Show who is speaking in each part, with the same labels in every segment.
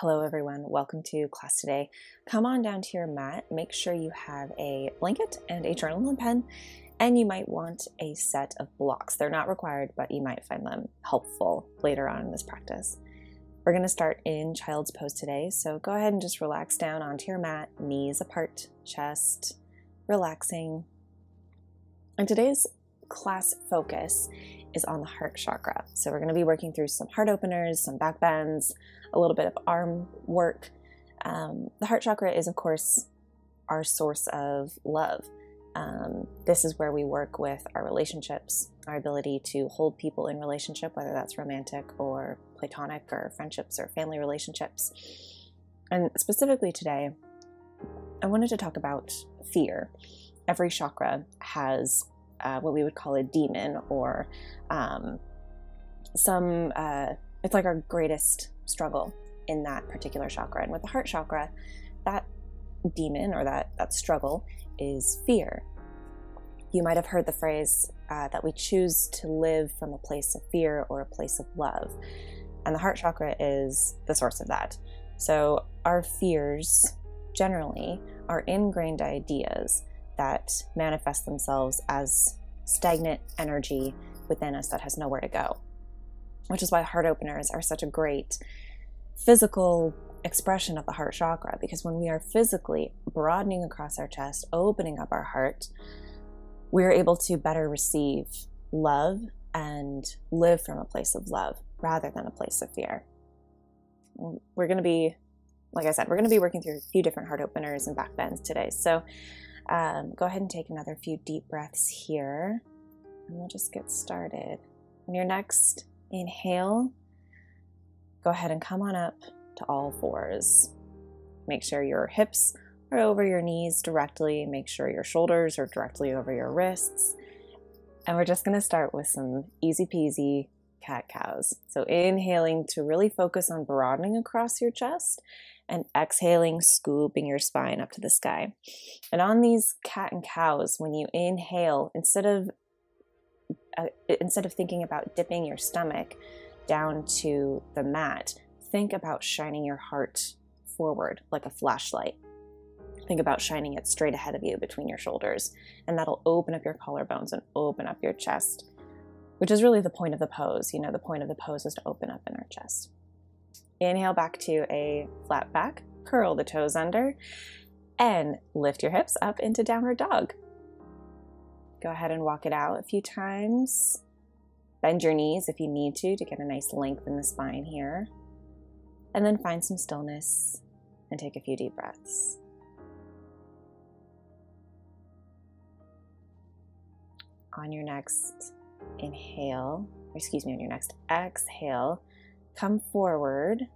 Speaker 1: Hello everyone, welcome to class today. Come on down to your mat, make sure you have a blanket and a journal and pen, and you might want a set of blocks. They're not required, but you might find them helpful later on in this practice. We're going to start in child's pose today, so go ahead and just relax down onto your mat, knees apart, chest relaxing. And today's class focus is on the heart chakra. So we're going to be working through some heart openers, some back bends, a little bit of arm work. The heart chakra is, of course, our source of love. This is where we work with our relationships, our ability to hold people in relationship, whether that's romantic or platonic or friendships or family relationships. And specifically today, I wanted to talk about fear. Every chakra has what we would call a demon, or it's like our greatest struggle in that particular chakra. And with the heart chakra, that demon or that struggle is fear. You might have heard the phrase that we choose to live from a place of fear or a place of love. And the heart chakra is the source of that. So our fears generally are ingrained ideas that manifest themselves as stagnant energy within us that has nowhere to go, which is why heart openers are such a great physical expression of the heart chakra, because when we are physically broadening across our chest, opening up our heart, we're able to better receive love and live from a place of love rather than a place of fear. We're going to be, like I said, we're going to be working through a few different heart openers and back bends today. So go ahead and take another few deep breaths here, and we'll just get started. On your next inhale, go ahead and come on up to all fours. Make sure your hips are over your knees directly. Make sure your shoulders are directly over your wrists. And we're just going to start with some easy peasy cat-cows. So inhaling to really focus on broadening across your chest, and exhaling, scooping your spine up to the sky. And on these cat and cows, when you inhale, instead of thinking about dipping your stomach down to the mat, think about shining your heart forward like a flashlight. Think about shining it straight ahead of you between your shoulders, and that'll open up your collarbones and open up your chest, which is really the point of the pose. You know, the point of the pose is to open up in our chest. Inhale back to a flat back, curl the toes under, and lift your hips up into downward dog. Go ahead and walk it out a few times. Bend your knees if you need to get a nice length in the spine here. And then find some stillness and take a few deep breaths. On your next exhale, come forward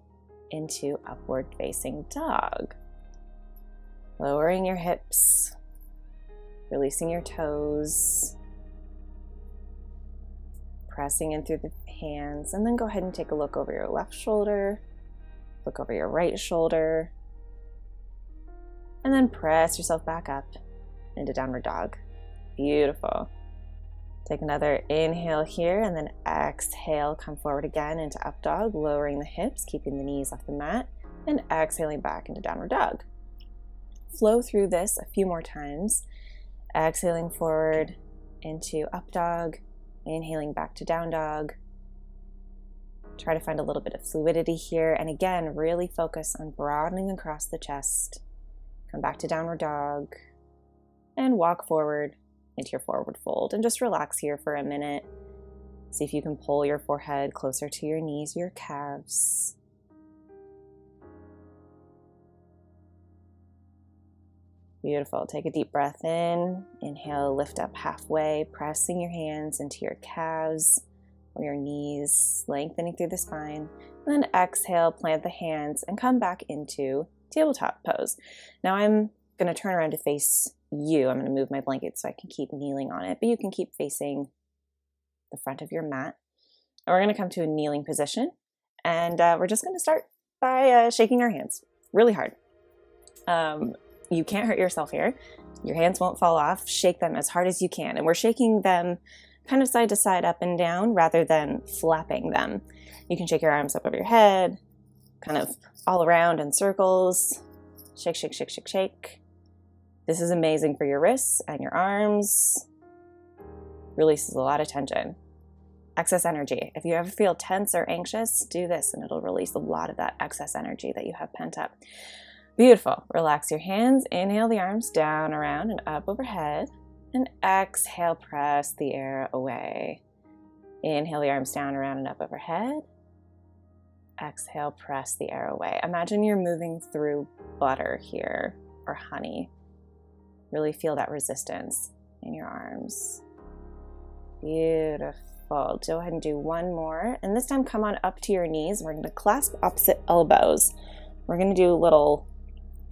Speaker 1: into upward facing dog. Lowering your hips, releasing your toes, pressing in through the hands, and then go ahead and take a look over your left shoulder, look over your right shoulder, and then press yourself back up into downward dog. Beautiful. Take another inhale here, and then exhale, come forward again into up dog, lowering the hips, keeping the knees off the mat, and exhaling back into downward dog. Flow through this a few more times, exhaling forward into up dog, inhaling back to down dog. Try to find a little bit of fluidity here, and again, really focus on broadening across the chest. Come back to downward dog, and walk forward into your forward fold, and just relax here for a minute. See if you can pull your forehead closer to your knees, your calves. Beautiful. Take a deep breath in. Inhale, lift up halfway, pressing your hands into your calves or your knees, lengthening through the spine. And then exhale, plant the hands, and come back into tabletop pose. Now I'm going to turn around to face you. I'm going to move my blanket so I can keep kneeling on it, but you can keep facing the front of your mat. And we're going to come to a kneeling position, and we're just going to start by shaking our hands really hard. You can't hurt yourself here. Your hands won't fall off. Shake them as hard as you can, and we're shaking them kind of side to side, up and down, rather than flapping them. You can shake your arms up over your head, kind of all around in circles. Shake, shake, shake, shake, shake. This is amazing for your wrists and your arms. Releases a lot of tension. Excess energy. If you ever feel tense or anxious, do this and it'll release a lot of that excess energy that you have pent up. Beautiful. Relax your hands. Inhale the arms down, around, and up overhead. And exhale, press the air away. Inhale the arms down, around, and up overhead. Exhale, press the air away. Imagine you're moving through butter here, or honey. Really feel that resistance in your arms. Beautiful. Go ahead and do one more. And this time come on up to your knees. We're going to clasp opposite elbows. We're going to do little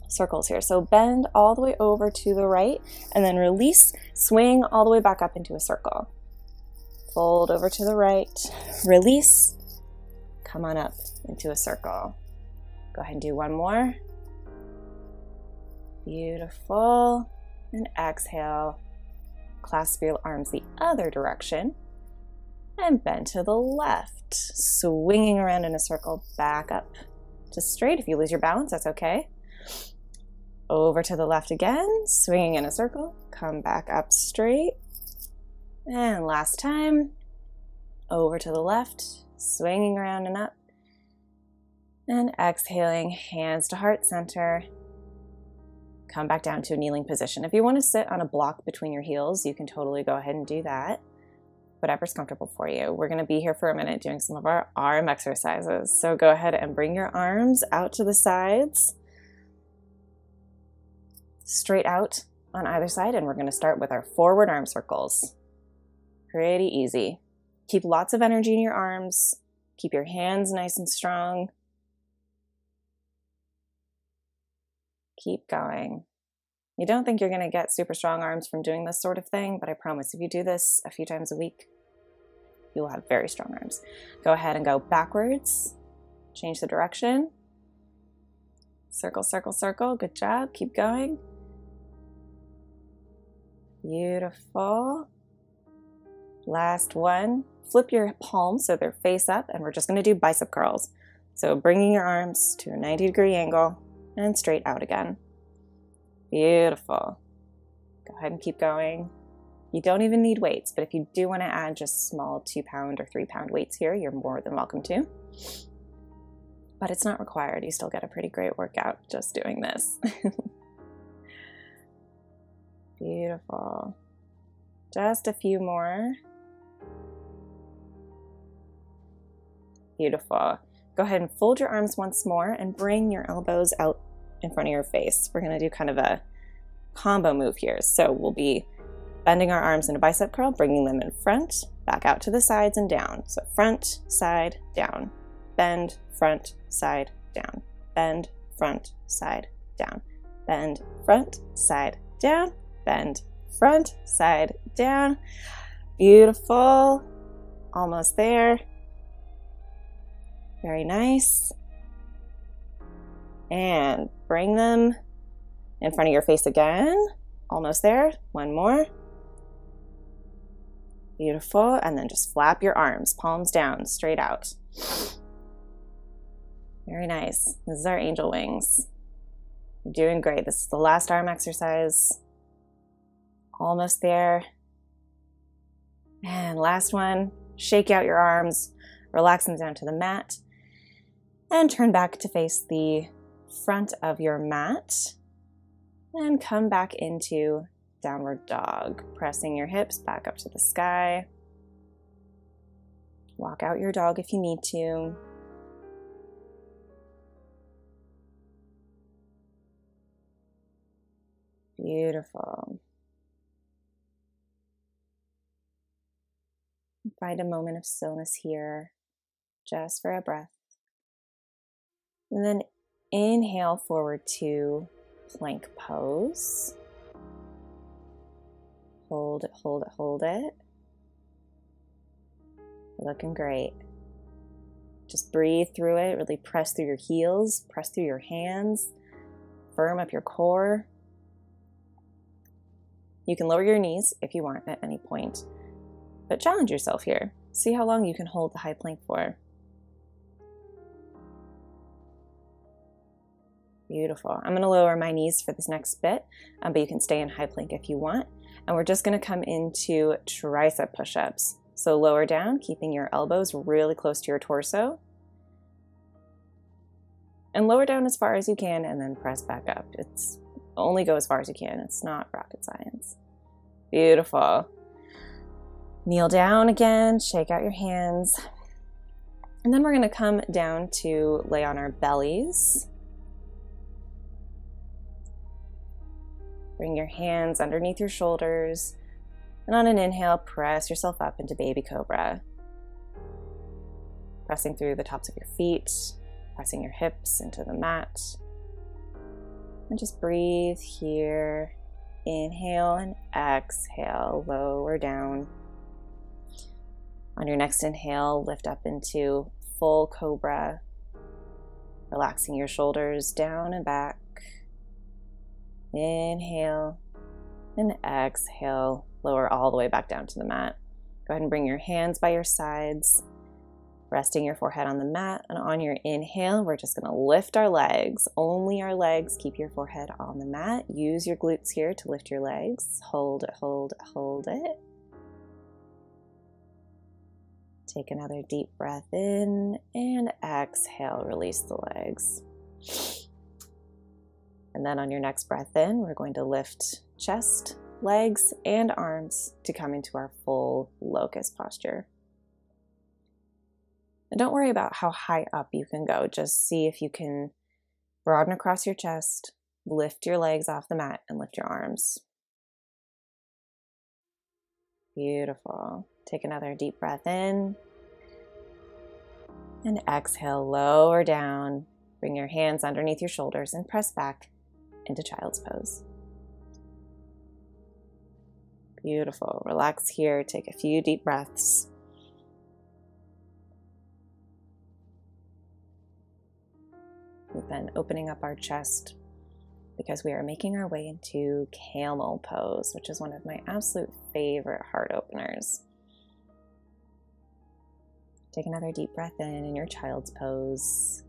Speaker 1: circles here. So bend all the way over to the right and then release, swing all the way back up into a circle. Fold over to the right, release, come on up into a circle. Go ahead and do one more. Beautiful. And exhale. Clasp your arms the other direction and bend to the left, swinging around in a circle, back up to straight. If you lose your balance, that's okay. Over to the left again, swinging in a circle, come back up straight. And last time, over to the left, swinging around and up. And exhaling, hands to heart center. Come back down to a kneeling position. If you want to sit on a block between your heels, you can totally go ahead and do that. Whatever's comfortable for you. We're going to be here for a minute doing some of our arm exercises. So go ahead and bring your arms out to the sides, straight out on either side, and we're going to start with our forward arm circles. Pretty easy. Keep lots of energy in your arms. Keep your hands nice and strong. Keep going. You don't think you're going to get super strong arms from doing this sort of thing, but I promise if you do this a few times a week, you will have very strong arms. Go ahead and go backwards. Change the direction. Circle, circle, circle. Good job. Keep going. Beautiful. Last one. Flip your palms so they're face up, and we're just going to do bicep curls. So bringing your arms to a 90-degree angle and straight out again. Beautiful. Go ahead and keep going. You don't even need weights, but if you do want to add just small 2-pound or 3-pound weights here, you're more than welcome to. But it's not required. You still get a pretty great workout just doing this. Beautiful. Just a few more. Beautiful. Go ahead and fold your arms once more and bring your elbows out in front of your face. We're going to do kind of a combo move here. So we'll be bending our arms in a bicep curl, bringing them in front, back out to the sides and down. So front, side, down. Bend, front, side, down. Bend, front, side, down. Bend, front, side, down. Bend, front, side, down. Beautiful. Almost there. Very nice. And bring them in front of your face again. Almost there. One more. Beautiful. And then just flap your arms, palms down, straight out. Very nice. This is our angel wings. You're doing great. This is the last arm exercise. Almost there. And last one. Shake out your arms, relax them down to the mat, and turn back to face the front of your mat. And come back into downward dog, pressing your hips back up to the sky. Walk out your dog if you need to. Beautiful. Find a moment of stillness here, just for a breath. And then inhale forward to plank pose. Hold it, hold it, hold it. Looking great. Just breathe through it, really press through your heels, press through your hands, firm up your core. You can lower your knees if you want at any point, but challenge yourself here. See how long you can hold the high plank for. Beautiful. I'm going to lower my knees for this next bit, but you can stay in high plank if you want. And we're just going to come into tricep push-ups. So lower down, keeping your elbows really close to your torso. And lower down as far as you can and then press back up. It's only go as far as you can. It's not rocket science. Beautiful. Kneel down again, shake out your hands. And then we're going to come down to lay on our bellies. Bring your hands underneath your shoulders. And on an inhale, press yourself up into baby cobra. Pressing through the tops of your feet, pressing your hips into the mat. And just breathe here. Inhale and exhale, lower down. On your next inhale, lift up into full cobra, relaxing your shoulders down and back. Inhale and exhale, lower all the way back down to the mat. Go ahead and bring your hands by your sides, resting your forehead on the mat. And on your inhale, we're just going to lift our legs, only our legs. Keep your forehead on the mat. Use your glutes here to lift your legs. Hold it, hold it, hold it. Take another deep breath in and exhale, release the legs. And then on your next breath in, we're going to lift chest, legs, and arms to come into our full locust posture. And don't worry about how high up you can go. Just see if you can broaden across your chest, lift your legs off the mat, and lift your arms. Beautiful. Take another deep breath in. And exhale, lower down. Bring your hands underneath your shoulders and press back into child's pose. Beautiful. Relax here. Take a few deep breaths. We've been opening up our chest because we are making our way into camel pose, which is one of my absolute favorite heart openers. Take another deep breath in your child's pose.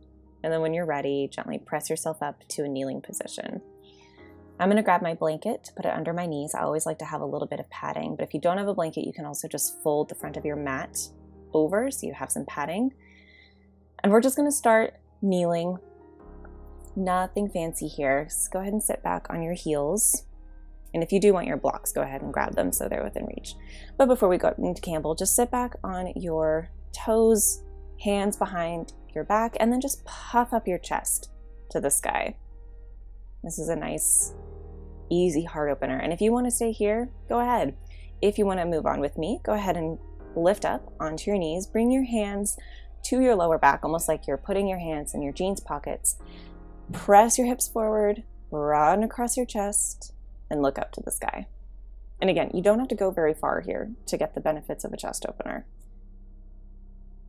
Speaker 1: And then when you're ready, gently press yourself up to a kneeling position. I'm going to grab my blanket to put it under my knees. I always like to have a little bit of padding, but if you don't have a blanket, you can also just fold the front of your mat over so you have some padding. And we're just going to start kneeling. Nothing fancy here. Just go ahead and sit back on your heels. And if you do want your blocks, go ahead and grab them so they're within reach. But before we go into camel, just sit back on your toes, hands behind your back, and then just puff up your chest to the sky. This is a nice, easy heart opener. And if you want to stay here, go ahead. If you want to move on with me, go ahead and lift up onto your knees. Bring your hands to your lower back, almost like you're putting your hands in your jeans pockets. Press your hips forward, broaden across your chest, and look up to the sky. And again, you don't have to go very far here to get the benefits of a chest opener.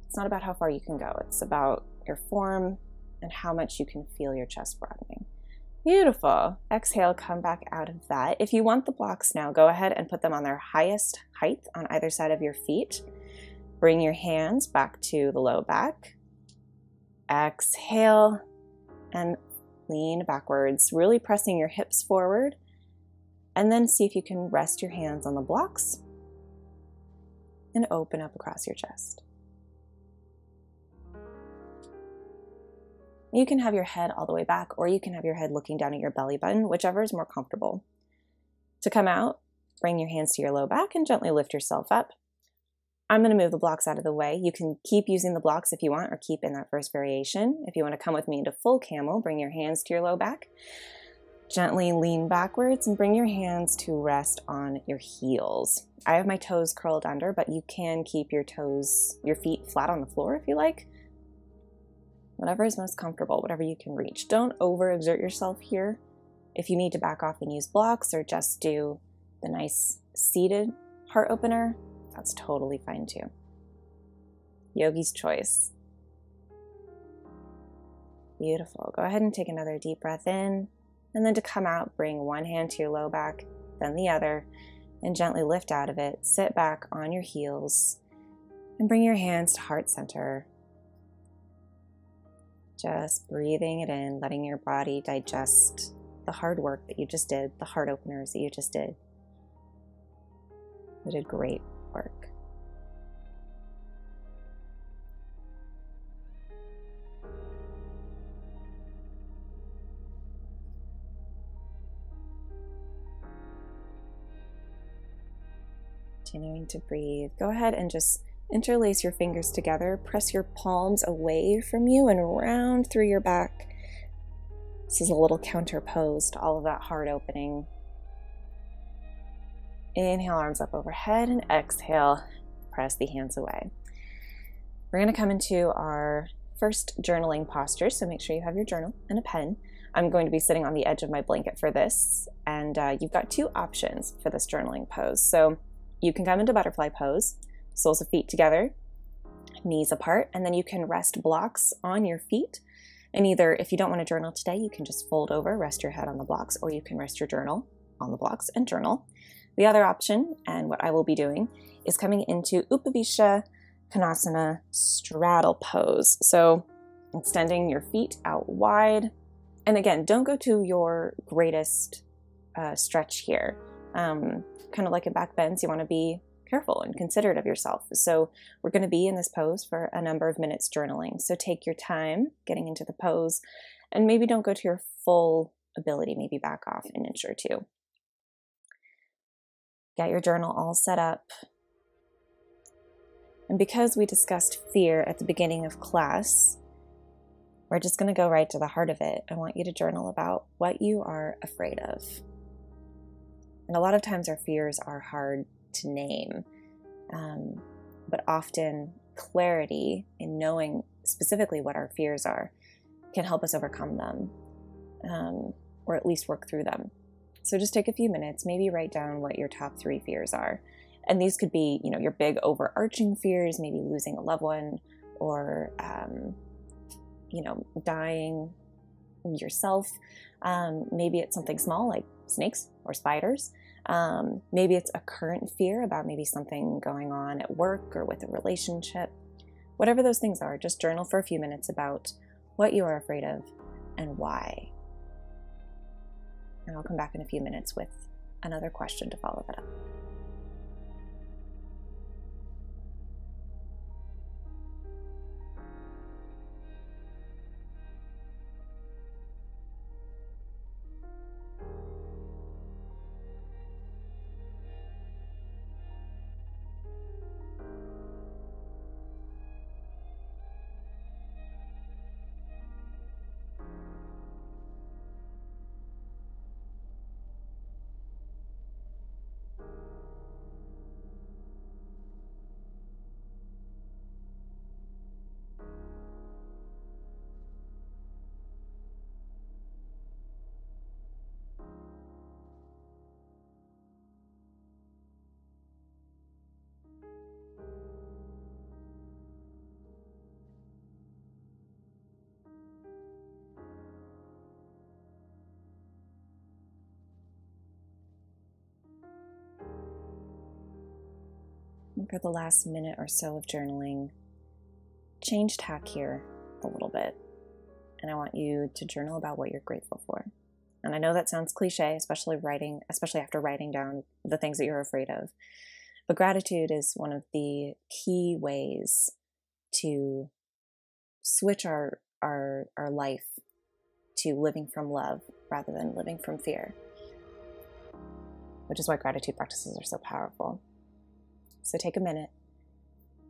Speaker 1: It's not about how far you can go. It's about your form and how much you can feel your chest broadening. Beautiful. Exhale, come back out of that. If you want the blocks now, go ahead and put them on their highest height on either side of your feet. Bring your hands back to the low back. Exhale and lean backwards, really pressing your hips forward. And then see if you can rest your hands on the blocks and open up across your chest. You can have your head all the way back, or you can have your head looking down at your belly button, whichever is more comfortable. To come out, bring your hands to your low back and gently lift yourself up. I'm going to move the blocks out of the way. You can keep using the blocks if you want, or keep in that first variation. If you want to come with me into full camel, bring your hands to your low back. Gently lean backwards and bring your hands to rest on your heels. I have my toes curled under, but you can keep your feet flat on the floor if you like. Whatever is most comfortable, whatever you can reach. Don't overexert yourself here. If you need to back off and use blocks or just do the nice seated heart opener, that's totally fine too. Yogi's choice. Beautiful. Go ahead and take another deep breath in. And then to come out, bring one hand to your low back, then the other, and gently lift out of it. Sit back on your heels and bring your hands to heart center. Just breathing it in, letting your body digest the hard work that you just did, the heart openers that you just did. You did great work. Continuing to breathe. Go ahead and just interlace your fingers together. Press your palms away from you and round through your back. This is a little counter pose to all of that heart opening. Inhale, arms up overhead, and exhale, press the hands away. We're going to come into our first journaling posture, so make sure you have your journal and a pen. I'm going to be sitting on the edge of my blanket for this, and you've got two options for this journaling pose. So you can come into butterfly pose, soles of feet together, knees apart, and then you can rest blocks on your feet. And either, if you don't want to journal today, you can just fold over, rest your head on the blocks, or you can rest your journal on the blocks and journal. The other option, and what I will be doing, is coming into Upavishta Konasana straddle pose. So extending your feet out wide. And again, don't go to your greatest stretch here. Kind of like in back bends, you want to be careful and considerate of yourself. So we're going to be in this pose for a number of minutes journaling. So take your time getting into the pose, and maybe don't go to your full ability, maybe back off an inch or two. Get your journal all set up. And because we discussed fear at the beginning of class, we're just going to go right to the heart of it. I want you to journal about what you are afraid of. And a lot of times our fears are hard to name, but often clarity in knowing specifically what our fears are can help us overcome them, or at least work through them. So just take a few minutes, maybe write down what your top 3 fears are. And these could be, your big overarching fears, maybe losing a loved one, or, dying yourself. Maybe it's something small like snakes or spiders. Maybe it's a current fear about maybe something going on at work or with a relationship. Whatever those things are, just journal for a few minutes about what you are afraid of and why. And I'll come back in a few minutes with another question to follow that up. For the last minute or so of journaling, change tack here a little bit. And I want you to journal about what you're grateful for. And I know that sounds cliche, especially after writing down the things that you're afraid of. But gratitude is one of the key ways to switch our life to living from love rather than living from fear, which is why gratitude practices are so powerful. So take a minute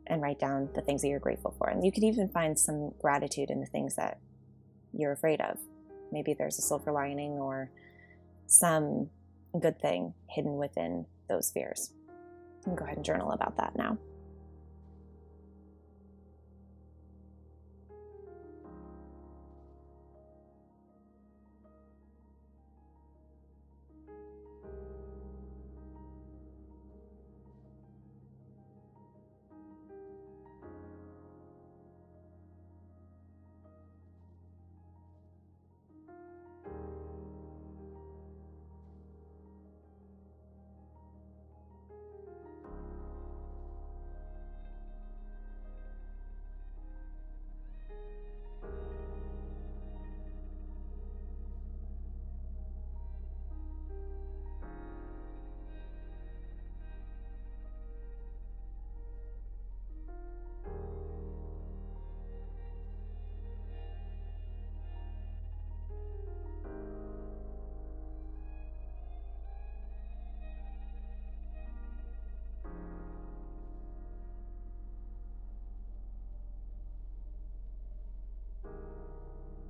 Speaker 1: and write down the things that you're grateful for. And you could even find some gratitude in the things that you're afraid of. Maybe there's a silver lining or some good thing hidden within those fears. And go ahead and journal about that now.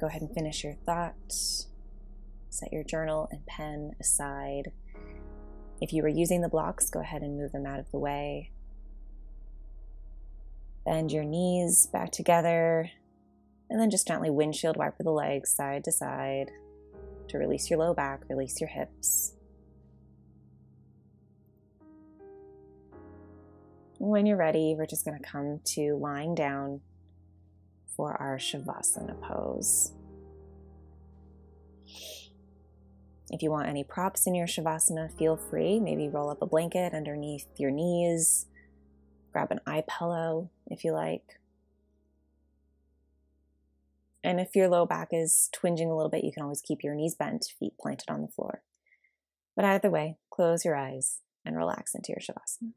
Speaker 1: go ahead and finish your thought. Set your journal and pen aside. If you were using the blocks, go ahead and move them out of the way. Bend your knees back together, and then just gently windshield wiper the legs side to side to release your low back, release your hips. When you're ready, we're just going to come to lying down for our Shavasana pose. If you want any props in your Shavasana, feel free. Maybe roll up a blanket underneath your knees. Grab an eye pillow if you like. And if your low back is twinging a little bit, you can always keep your knees bent, feet planted on the floor. But either way, close your eyes and relax into your Shavasana.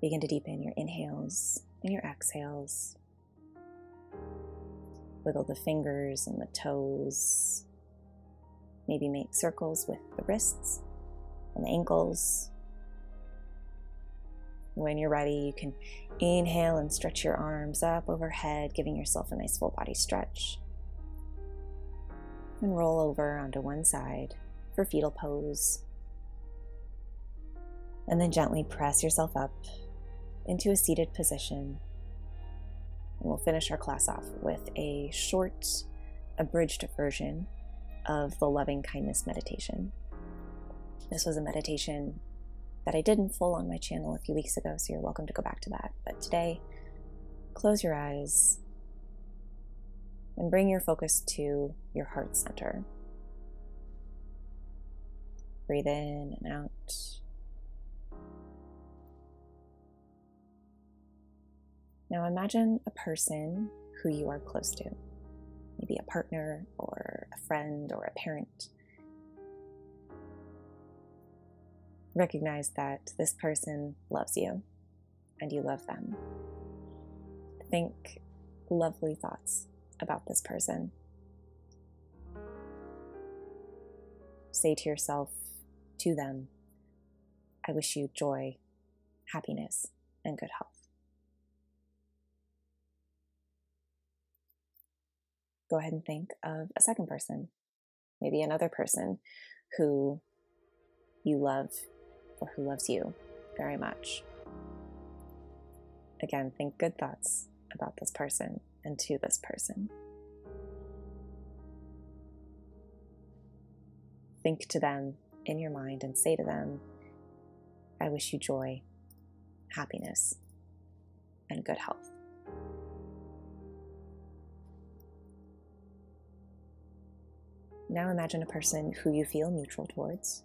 Speaker 1: Begin to deepen your inhales and your exhales. Wiggle the fingers and the toes. Maybe make circles with the wrists and the ankles. When you're ready, you can inhale and stretch your arms up overhead, giving yourself a nice full body stretch. And roll over onto one side for fetal pose. And then gently press yourself up into a seated position. And we'll finish our class off with a short, abridged version of the loving kindness meditation. This was a meditation that I did in full on my channel a few weeks ago, so you're welcome to go back to that. But today, close your eyes and bring your focus to your heart center. Breathe in and out. Now imagine a person who you are close to, maybe a partner or a friend or a parent. Recognize that this person loves you and you love them. Think lovely thoughts about this person. Say to yourself, to them, I wish you joy, happiness, and good health. Go ahead and think of a second person, maybe another person who you love or who loves you very much. Again, think good thoughts about this person and to this person. Think to them in your mind and say to them, I wish you joy, happiness, and good health. Now imagine a person who you feel neutral towards,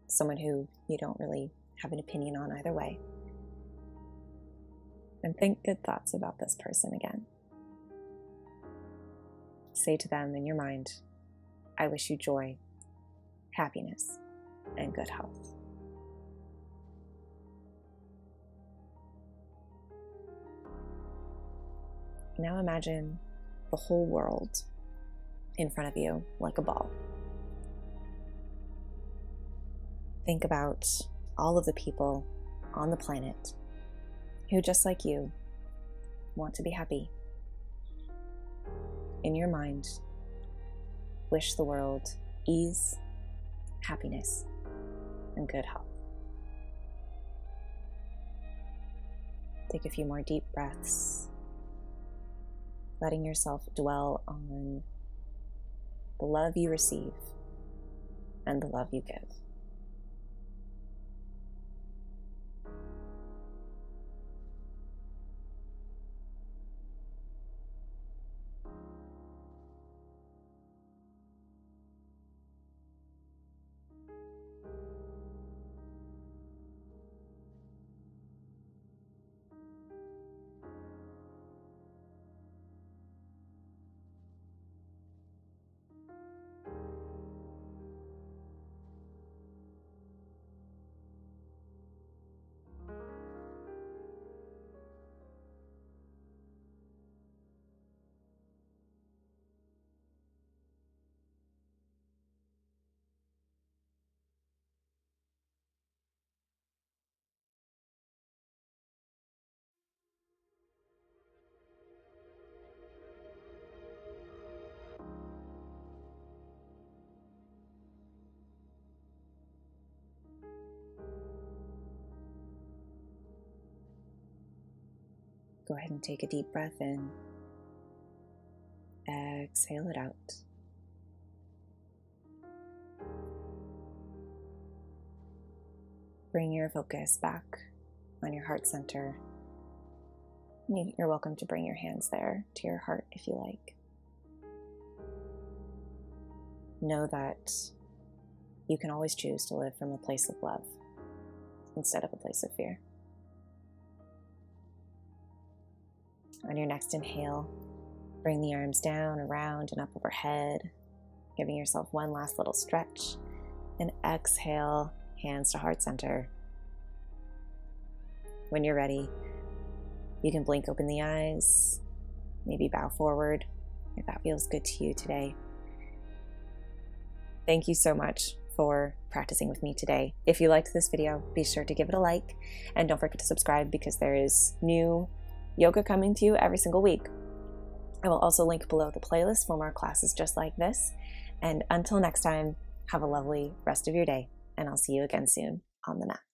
Speaker 1: someone who you don't really have an opinion on either way. And think good thoughts about this person again. Say to them in your mind, I wish you joy, happiness, and good health. Now imagine the whole world in front of you like a ball. Think about all of the people on the planet who, just like you, want to be happy. In your mind, wish the world ease, happiness, and good health. Take a few more deep breaths, letting yourself dwell on the love you receive and the love you give. Go ahead and take a deep breath in. Exhale it out. Bring your focus back on your heart center. You're welcome to bring your hands there to your heart if you like. Know that you can always choose to live from a place of love instead of a place of fear. On your next inhale, bring the arms down, around, and up overhead, giving yourself one last little stretch. And exhale, hands to heart center. When you're ready, you can blink open the eyes, maybe bow forward if that feels good to you today. Thank you so much for practicing with me today. If you liked this video, be sure to give it a like, and don't forget to subscribe because there is new yoga coming to you every single week. I will also link below the playlist for more classes just like this. And until next time, have a lovely rest of your day, and I'll see you again soon on the mat.